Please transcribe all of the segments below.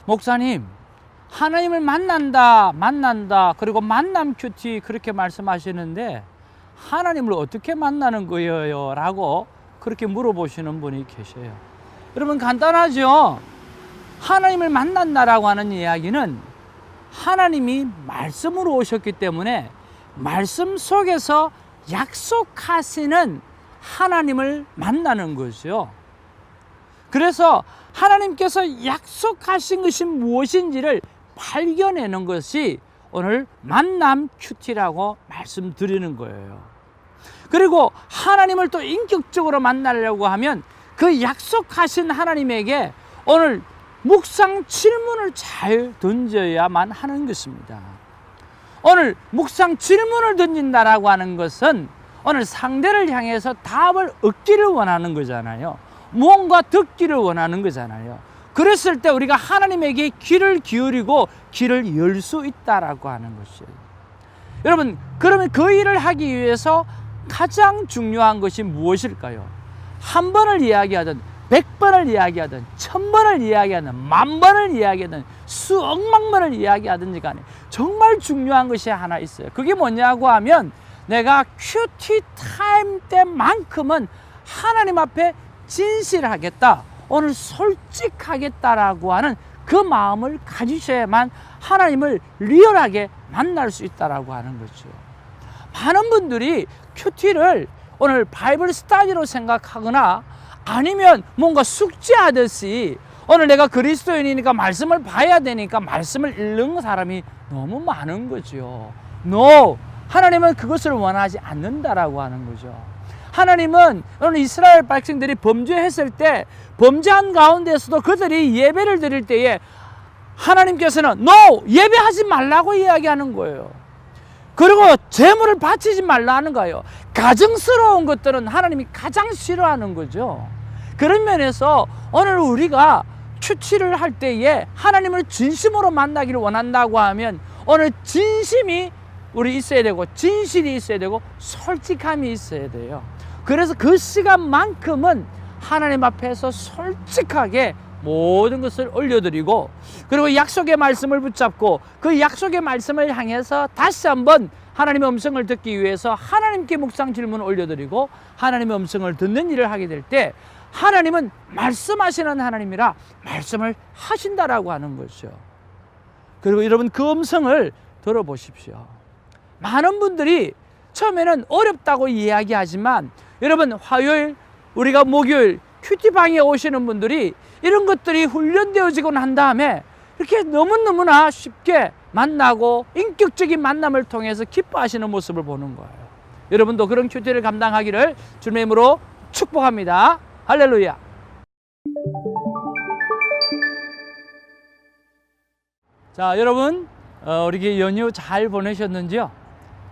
목사님, 하나님을 만난다, 그리고 만남 큐티 그렇게 말씀하시는데 하나님을 어떻게 만나는 거예요? 라고 그렇게 물어보시는 분이 계셔요. 여러분, 간단하죠? 하나님을 만난다라고 하는 이야기는 하나님이 말씀으로 오셨기 때문에 말씀 속에서 약속하시는 하나님을 만나는 거죠. 그래서 하나님께서 약속하신 것이 무엇인지를 발견하는 것이 오늘 만남 큐티라고 말씀드리는 거예요. 그리고 하나님을 또 인격적으로 만나려고 하면 그 약속하신 하나님에게 오늘 묵상 질문을 잘 던져야만 하는 것입니다. 오늘 묵상 질문을 던진다라고 하는 것은 오늘 상대를 향해서 답을 얻기를 원하는 거잖아요. 무언가 듣기를 원하는 거잖아요. 그랬을 때 우리가 하나님에게 귀를 기울이고 귀를 열 수 있다라고 하는 것이에요. 여러분, 그러면 그 일을 하기 위해서 가장 중요한 것이 무엇일까요? 한 번을 이야기하든 100번을 이야기하든 1000번을 이야기하든 10,000번을 이야기하든 수억만 번을 이야기하든지 간에 정말 중요한 것이 하나 있어요. 그게 뭐냐고 하면 내가 큐티 타임 때만큼은 하나님 앞에 진실하겠다, 오늘 솔직하겠다라고 하는 그 마음을 가지셔야만 하나님을 리얼하게 만날 수 있다라고 하는 거죠. 많은 분들이 큐티를 오늘 바이블 스터디로 생각하거나 아니면 뭔가 숙제하듯이 오늘 내가 그리스도인이니까 말씀을 봐야 되니까 말씀을 읽는 사람이 너무 많은 거죠. No! 하나님은 그것을 원하지 않는다라고 하는 거죠. 하나님은 오늘 이스라엘 백성들이 범죄했을 때 범죄한 가운데서도 그들이 예배를 드릴 때에 하나님께서는 No! 예배하지 말라고 이야기하는 거예요. 그리고 재물을 바치지 말라는 거예요. 가증스러운 것들은 하나님이 가장 싫어하는 거죠. 그런 면에서 오늘 우리가 큐티를 할 때에 하나님을 진심으로 만나기를 원한다고 하면 오늘 진심이 우리 있어야 되고 진실이 있어야 되고 솔직함이 있어야 돼요. 그래서 그 시간만큼은 하나님 앞에서 솔직하게 모든 것을 올려드리고 그리고 약속의 말씀을 붙잡고 그 약속의 말씀을 향해서 다시 한번 하나님의 음성을 듣기 위해서 하나님께 묵상 질문을 올려드리고 하나님의 음성을 듣는 일을 하게 될 때 하나님은 말씀하시는 하나님이라 말씀을 하신다라고 하는 것이죠. 그리고 여러분, 그 음성을 들어보십시오. 많은 분들이 처음에는 어렵다고 이야기하지만 여러분, 화요일 우리가 목요일 큐티방에 오시는 분들이 이런 것들이 훈련되어지고 난 다음에 이렇게 너무너무나 쉽게 만나고 인격적인 만남을 통해서 기뻐하시는 모습을 보는 거예요. 여러분도 그런 큐티를 감당하기를 주님의 이름으로 축복합니다. 할렐루야. 자, 여러분, 우리 연휴 잘 보내셨는지요?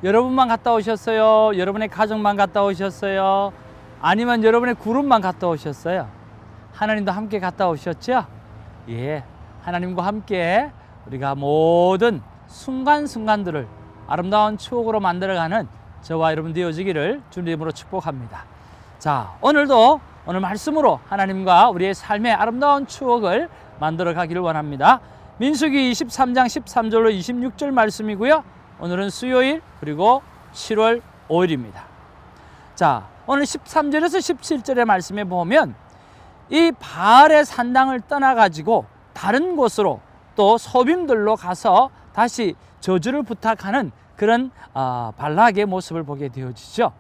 여러분만 갔다 오셨어요? 여러분의 가족만 갔다 오셨어요? 아니면 여러분의 그룹만 갔다 오셨어요? 하나님도 함께 갔다 오셨죠? 예, 하나님과 함께 우리가 모든 순간순간들을 아름다운 추억으로 만들어가는 저와 여러분 되어지기를 주님으로 축복합니다. 자, 오늘도 오늘 말씀으로 하나님과 우리의 삶의 아름다운 추억을 만들어 가기를 원합니다. 민수기 23장 13절로 26절 말씀이고요. 오늘은 수요일 그리고 7월 5일입니다. 자, 오늘 13절에서 17절의 말씀에 보면 이 바알의 산당을 떠나가지고 다른 곳으로 또 소빔들로 가서 다시 저주를 부탁하는 그런 발락의 모습을 보게 되어지죠.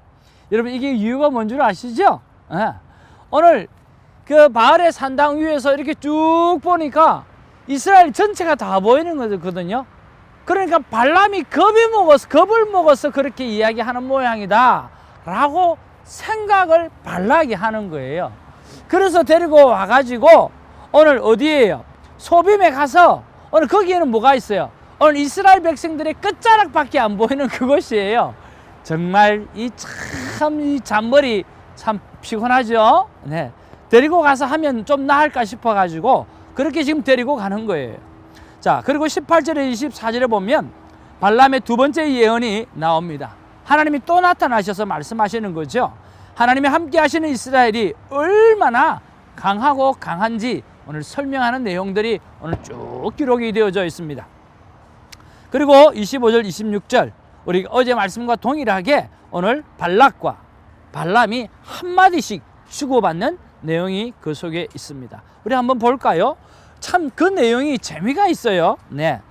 여러분, 이게 이유가 뭔 줄 아시죠? 오늘 그 바알의 산당 위에서 이렇게 쭉 보니까 이스라엘 전체가 다 보이는 거거든요. 그러니까 발람이 겁을 먹어서 그렇게 이야기하는 모양이다 라고 생각을 발락이 하는 거예요. 그래서 데리고 와가지고 오늘 어디에요? 소빔에 가서 오늘 거기에는 뭐가 있어요? 오늘 이스라엘 백성들의 끝자락밖에 안 보이는 그곳이에요. 정말 이 잔머리 참 피곤하죠? 네. 데리고 가서 하면 좀 나을까 싶어가지고 그렇게 지금 데리고 가는 거예요. 자, 그리고 18절에 24절에 보면 발람의 두 번째 예언이 나옵니다. 하나님이 또 나타나셔서 말씀하시는 거죠. 하나님이 함께 하시는 이스라엘이 얼마나 강하고 강한지 오늘 설명하는 내용들이 오늘 쭉 기록이 되어져 있습니다. 그리고 25절, 26절 우리 어제 말씀과 동일하게 오늘 발락과 발람이 한마디씩 주고받는 내용이 그 속에 있습니다. 우리 한번 볼까요? 참 그 내용이 재미가 있어요. 네.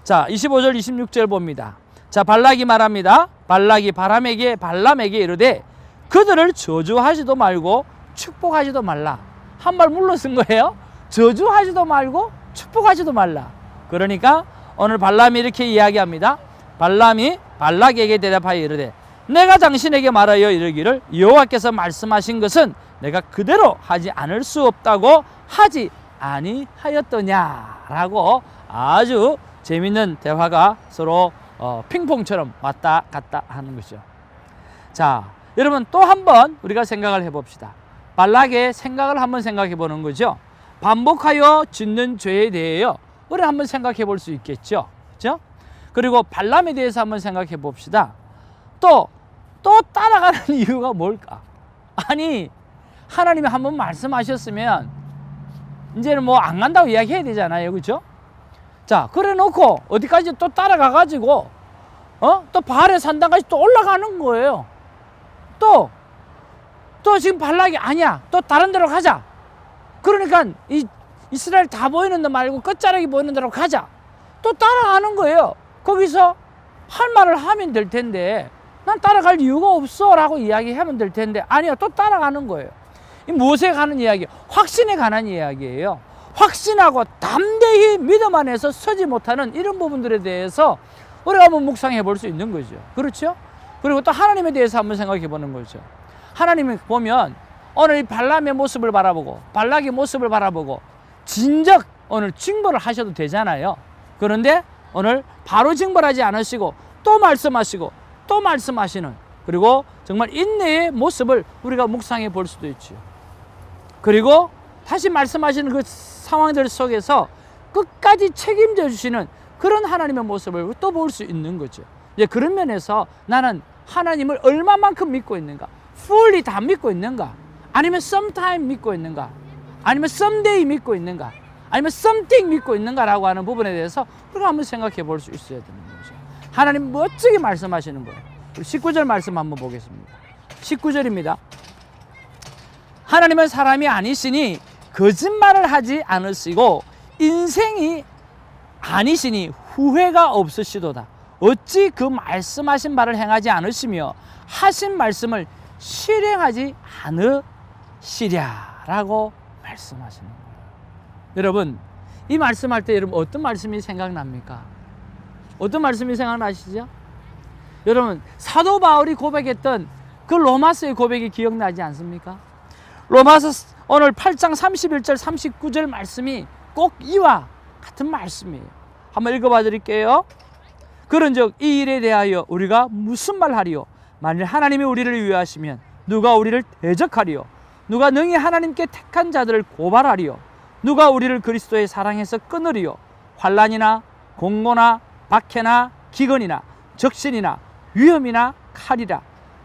자, 25절, 26절 봅니다. 자, 발락이 말합니다. 발락이 발람에게 이르되 그들을 저주하지도 말고 축복하지도 말라. 한 발 물러 쓴 거예요. 저주하지도 말고 축복하지도 말라. 그러니까 오늘 발람이 이렇게 이야기합니다. 발람이 발락에게 대답하여 이르되 내가 당신에게 말하여 이르기를 여호와께서 말씀하신 것은 내가 그대로 하지 않을 수 없다고 하지 아니하였더냐라고 아주 재밌는 대화가 서로 핑퐁처럼 왔다 갔다 하는 것이죠. 자, 여러분 또 한번 우리가 생각을 해봅시다. 발락의 생각을 한번 생각해 보는 거죠. 반복하여 짓는 죄에 대해요. 우리 한번 생각해 볼 수 있겠죠. 그렇죠? 그리고 발람에 대해서 한번 생각해 봅시다. 또 따라가는 이유가 뭘까? 아니, 하나님이 한번 말씀하셨으면 이제는 뭐 안 간다고 이야기해야 되잖아요. 그렇죠? 자, 그래 놓고 어디까지 또 따라가 가지고 또 바알의 산당까지 또 올라가는 거예요. 또 지금 발락이 아니야. 또 다른 데로 가자. 그러니까 이스라엘 다 보이는 데 말고 끝자락이 보이는 데로 가자. 또 따라가는 거예요. 거기서 할 말을 하면 될 텐데 난 따라갈 이유가 없어 라고 이야기하면 될 텐데 아니요, 또 따라가는 거예요. 이 무엇에 관한 이야기? 확신에 관한 이야기예요. 확신하고 담대히 믿음 안에서 서지 못하는 이런 부분들에 대해서 우리가 한번 묵상해 볼 수 있는 거죠. 그렇죠? 그리고 또 하나님에 대해서 한번 생각해 보는 거죠. 하나님이 보면 오늘 이 발람의 모습을 바라보고 발락의 모습을 바라보고 진작 오늘 징벌을 하셔도 되잖아요. 그런데 오늘 바로 징벌하지 않으시고 또 말씀하시고 또 말씀하시는, 그리고 정말 인내의 모습을 우리가 묵상해 볼 수도 있죠. 그리고 다시 말씀하시는 그 상황들 속에서 끝까지 책임져 주시는 그런 하나님의 모습을 또 볼 수 있는 거죠. 이제 그런 면에서 나는 하나님을 얼마만큼 믿고 있는가? fully 다 믿고 있는가? 아니면 sometime 믿고 있는가? 아니면 someday 믿고 있는가? 아니면 something 믿고 있는가라고 하는 부분에 대해서 우리가 한번 생각해 볼 수 있어야 되는 거죠. 하나님 멋지게 말씀하시는 거예요. 19절 말씀 한번 보겠습니다. 19절입니다. 하나님은 사람이 아니시니 거짓말을 하지 않으시고 인생이 아니시니 후회가 없으시도다. 어찌 그 말씀하신 바를 행하지 않으시며 하신 말씀을 실행하지 않으시랴라고 말씀하시는 거예요. 여러분, 이 말씀할 때 여러분 어떤 말씀이 생각납니까? 어떤 말씀이 생각나시죠? 여러분, 사도 바울이 고백했던 그 로마서의 고백이 기억나지 않습니까? 로마서 오늘 8장 31절 39절 말씀이 꼭 이와 같은 말씀이에요. 한번 읽어봐 드릴게요. 그런즉 이 일에 대하여 우리가 무슨 말하리요? 만일 하나님이 우리를 위하시면 누가 우리를 대적하리요? 누가 능히 하나님께 택한 자들을 고발하리요? 누가 우리를 그리스도의 사랑에서 끊으리요? 환난이나 공고나 박해나 기근이나 적신이나 위험이나 칼이라.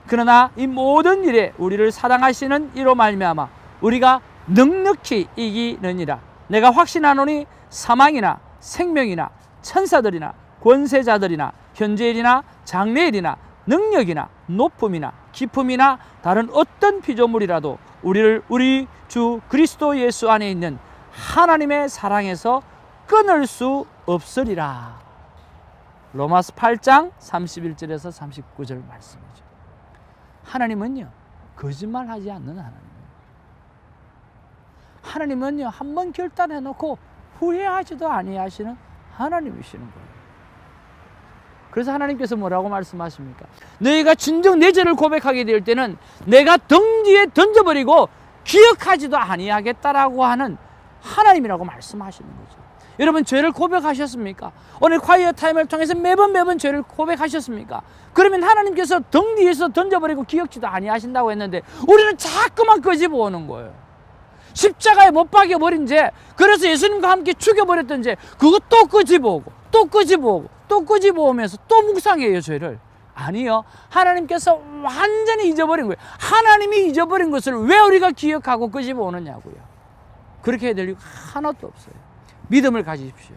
그러나 이 모든 일에 우리를 사랑하시는 이로 말미암아 우리가 넉넉히 이기느니라. 내가 확신하노니 사망이나 생명이나 천사들이나 권세자들이나 현재일이나 장래일이나 능력이나 높음이나 깊음이나 다른 어떤 피조물이라도 우리를 우리 주 그리스도 예수 안에 있는 하나님의 사랑에서 끊을 수 없으리라. 로마서 8장 31절에서 39절 말씀이죠. 하나님은요, 거짓말하지 않는 하나님이에요. 하나님은요, 한번 결단해 놓고 후회하지도 아니하시는 하나님이시는 거예요. 그래서 하나님께서 뭐라고 말씀하십니까? 너희가 진정 내 죄를 고백하게 될 때는 내가 등 뒤에 던져버리고 기억하지도 아니하겠다라고 하는 하나님이라고 말씀하시는 거죠. 여러분, 죄를 고백하셨습니까? 오늘 콰이어 타임을 통해서 매번 죄를 고백하셨습니까? 그러면 하나님께서 등 뒤에서 던져버리고 기억지도 아니하신다고 했는데 우리는 자꾸만 끄집어오는 거예요. 십자가에 못 박여버린 죄, 그래서 예수님과 함께 죽여버렸던 죄, 그거 또 끄집어오고 또 끄집어오고 또 끄집어오면서 또 묵상해요, 죄를. 아니요, 하나님께서 완전히 잊어버린 거예요. 하나님이 잊어버린 것을 왜 우리가 기억하고 끄집어오느냐고요. 그렇게 해야 될 이유가 하나도 없어요. 믿음을 가지십시오.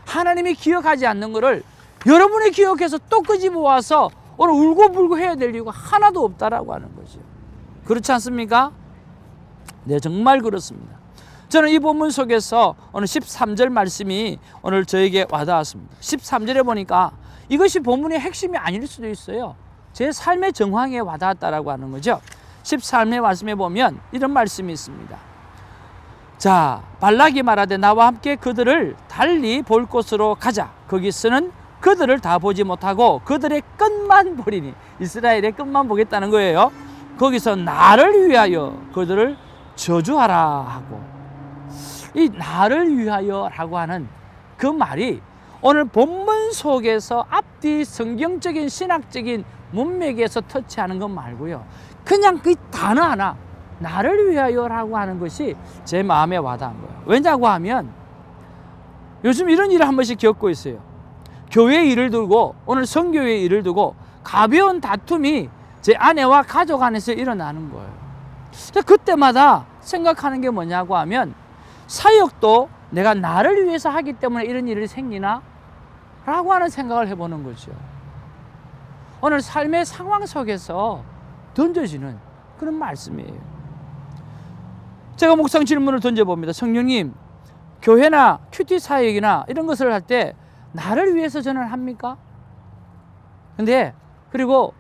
하나님이 기억하지 않는 것을 여러분이 기억해서 또 끄집어 와서 오늘 울고불고 해야 될 이유가 하나도 없다라고 하는 거죠. 그렇지 않습니까? 네, 정말 그렇습니다. 저는 이 본문 속에서 오늘 13절 말씀이 오늘 저에게 와닿았습니다. 13절에 보니까 이것이 본문의 핵심이 아닐 수도 있어요. 제 삶의 정황에 와닿았다라고 하는 거죠. 13절 말씀에 보면 이런 말씀이 있습니다. 자, 발락이 말하되 나와 함께 그들을 달리 볼 곳으로 가자. 거기서는 그들을 다 보지 못하고 그들의 끝만 보리니, 이스라엘의 끝만 보겠다는 거예요. 거기서 나를 위하여 그들을 저주하라 하고, 이 나를 위하여 라고 하는 그 말이 오늘 본문 속에서 앞뒤 성경적인 신학적인 문맥에서 터치하는 것 말고요, 그냥 그 단어 하나 나를 위하여 라고 하는 것이 제 마음에 와닿은 거예요. 왜냐고 하면 요즘 이런 일을 한 번씩 겪고 있어요. 교회 일을 두고, 오늘 선교회 일을 두고 가벼운 다툼이 제 아내와 가족 안에서 일어나는 거예요. 그때마다 생각하는 게 뭐냐고 하면, 사역도 내가 나를 위해서 하기 때문에 이런 일이 생기나? 라고 하는 생각을 해보는 거죠. 오늘 삶의 상황 속에서 던져지는 그런 말씀이에요. 제가 묵상 질문을 던져봅니다. 성령님, 교회나 큐티 사역이나 이런 것을 할 때 나를 위해서 저는 합니까? 근데 그리고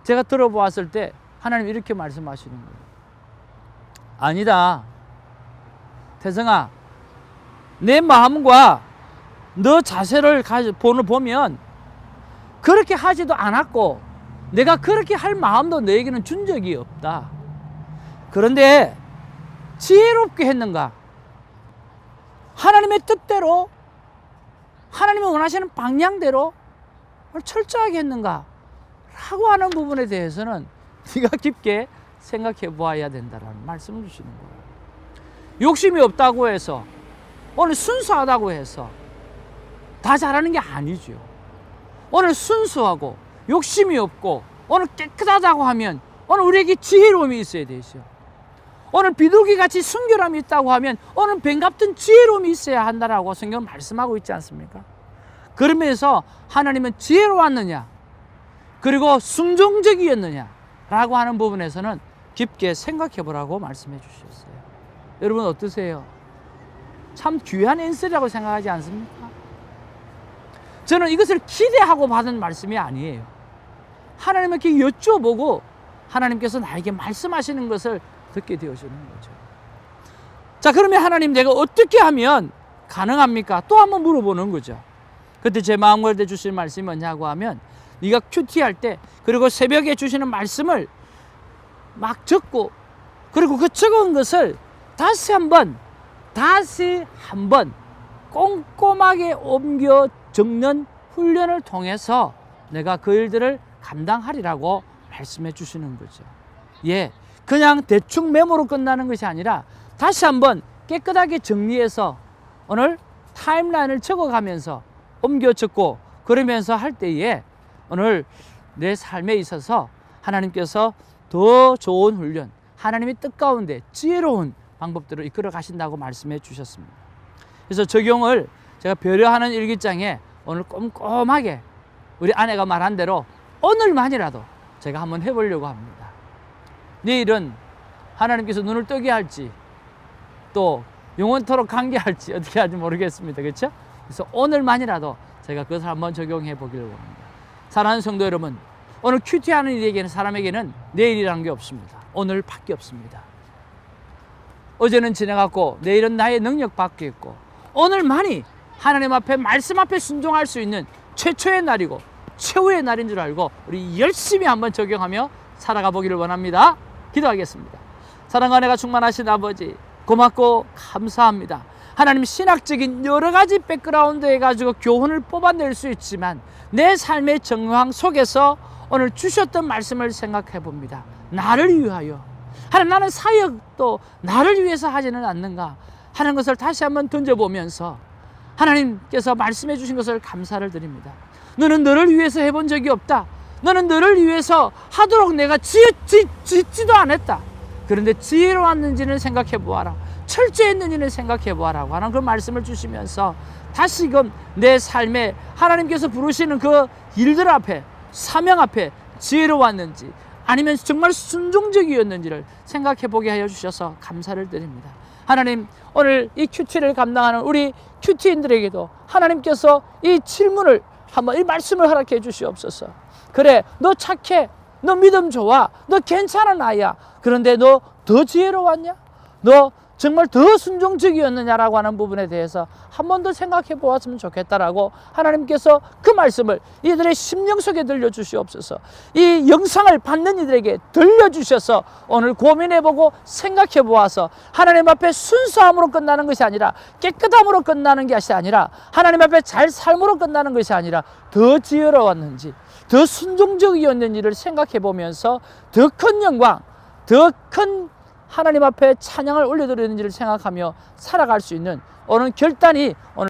제가 들어보았을 때 하나님 이렇게 말씀하시는 거예요. 아니다. 태성아, 내 마음과 너 자세를 보면 그렇게 하지도 않았고 내가 그렇게 할 마음도 너에게는 준 적이 없다. 그런데 지혜롭게 했는가? 하나님의 뜻대로, 하나님이 원하시는 방향대로 철저하게 했는가? 라고 하는 부분에 대해서는 네가 깊게 생각해 보아야 된다는 말씀을 주시는 거예요. 욕심이 없다고 해서, 오늘 순수하다고 해서 다 잘하는 게 아니죠. 오늘 순수하고 욕심이 없고 오늘 깨끗하다고 하면 오늘 우리에게 지혜로움이 있어야 되죠. 오늘 비둘기같이 순결함이 있다고 하면 오늘 뱀 같은 지혜로움이 있어야 한다라고 성경은 말씀하고 있지 않습니까? 그러면서 하나님은 지혜로웠느냐, 그리고 순종적이었느냐 라고 하는 부분에서는 깊게 생각해 보라고 말씀해 주셨어요. 여러분 어떠세요? 참 귀한 엔서라고 생각하지 않습니까? 저는 이것을 기대하고 받은 말씀이 아니에요. 하나님께 여쭤보고 하나님께서 나에게 말씀하시는 것을 듣게 되어주는 거죠. 자, 그러면 하나님, 내가 어떻게 하면 가능합니까? 또 한번 물어보는 거죠. 그때 제 마음을 대 주신 말씀이 뭐냐고 하면, 네가 큐티할 때, 그리고 새벽에 주시는 말씀을 막 적고, 그리고 그 적은 것을 다시 한번 꼼꼼하게 옮겨 적는 훈련을 통해서 내가 그 일들을 감당하리라고 말씀해 주시는 거죠. 예, 그냥 대충 메모로 끝나는 것이 아니라 다시 한번 깨끗하게 정리해서 오늘 타임라인을 적어가면서 옮겨 적고, 그러면서 할 때에 오늘 내 삶에 있어서 하나님께서 더 좋은 훈련, 하나님의 뜻 가운데 지혜로운 방법들을 이끌어 가신다고 말씀해 주셨습니다. 그래서 적용을 제가 배려하는 일기장에 오늘 꼼꼼하게 우리 아내가 말한 대로 오늘만이라도 제가 한번 해보려고 합니다. 내일은 하나님께서 눈을 뜨게 할지 또 영원토록 관계할지 어떻게 할지 모르겠습니다. 그렇죠? 그래서 오늘만이라도 제가 그것을 한번 적용해 보기를 원합니다. 사랑하는 성도 여러분, 오늘 큐티하는 이에게는, 사람에게는 내일이라는 게 없습니다. 오늘밖에 없습니다. 어제는 지나갔고 내일은 나의 능력 바뀌었고, 오늘만이 하나님 앞에, 말씀 앞에 순종할 수 있는 최초의 날이고 최후의 날인 줄 알고 우리 열심히 한번 적용하며 살아가 보기를 원합니다. 기도하겠습니다. 사랑과 은혜가 충만하신 아버지, 고맙고 감사합니다. 하나님, 신학적인 여러 가지 백그라운드에 가지고 교훈을 뽑아낼 수 있지만 내 삶의 정황 속에서 오늘 주셨던 말씀을 생각해 봅니다. 나를 위하여, 하나님, 나는 사역도 나를 위해서 하지는 않는가 하는 것을 다시 한번 던져보면서 하나님께서 말씀해 주신 것을 감사를 드립니다. 너는 너를 위해서 해본 적이 없다. 너는 너를 위해서 하도록 내가 짓지도 않았다. 그런데 지혜로웠는지는 생각해 보아라. 철저했는지는 생각해 보아라고 하는 그 말씀을 주시면서 다시금 내 삶에 하나님께서 부르시는 그 일들 앞에, 사명 앞에 지혜로웠는지 아니면 정말 순종적이었는지를 생각해 보게 하여 주셔서 감사를 드립니다. 하나님, 오늘 이 큐티를 감당하는 우리 큐티인들에게도 하나님께서 이 질문을 한번, 이 말씀을 허락해 주시옵소서. 그래, 너 착해, 너 믿음 좋아, 너 괜찮은 아이야. 그런데 너 더 지혜로웠냐? 너 정말 더 순종적이었느냐라고 하는 부분에 대해서 한 번 더 생각해 보았으면 좋겠다라고 하나님께서 그 말씀을 이들의 심령 속에 들려주시옵소서. 이 영상을 받는 이들에게 들려주셔서 오늘 고민해보고 생각해 보아서 하나님 앞에 순수함으로 끝나는 것이 아니라, 깨끗함으로 끝나는 것이 아니라, 하나님 앞에 잘 삶으로 끝나는 것이 아니라 더 지혜로웠는지, 더 순종적이었는지를 생각해 보면서 더 큰 영광, 더 큰 하나님 앞에 찬양을 올려드리는지를 생각하며 살아갈 수 있는 오늘 결단이 오늘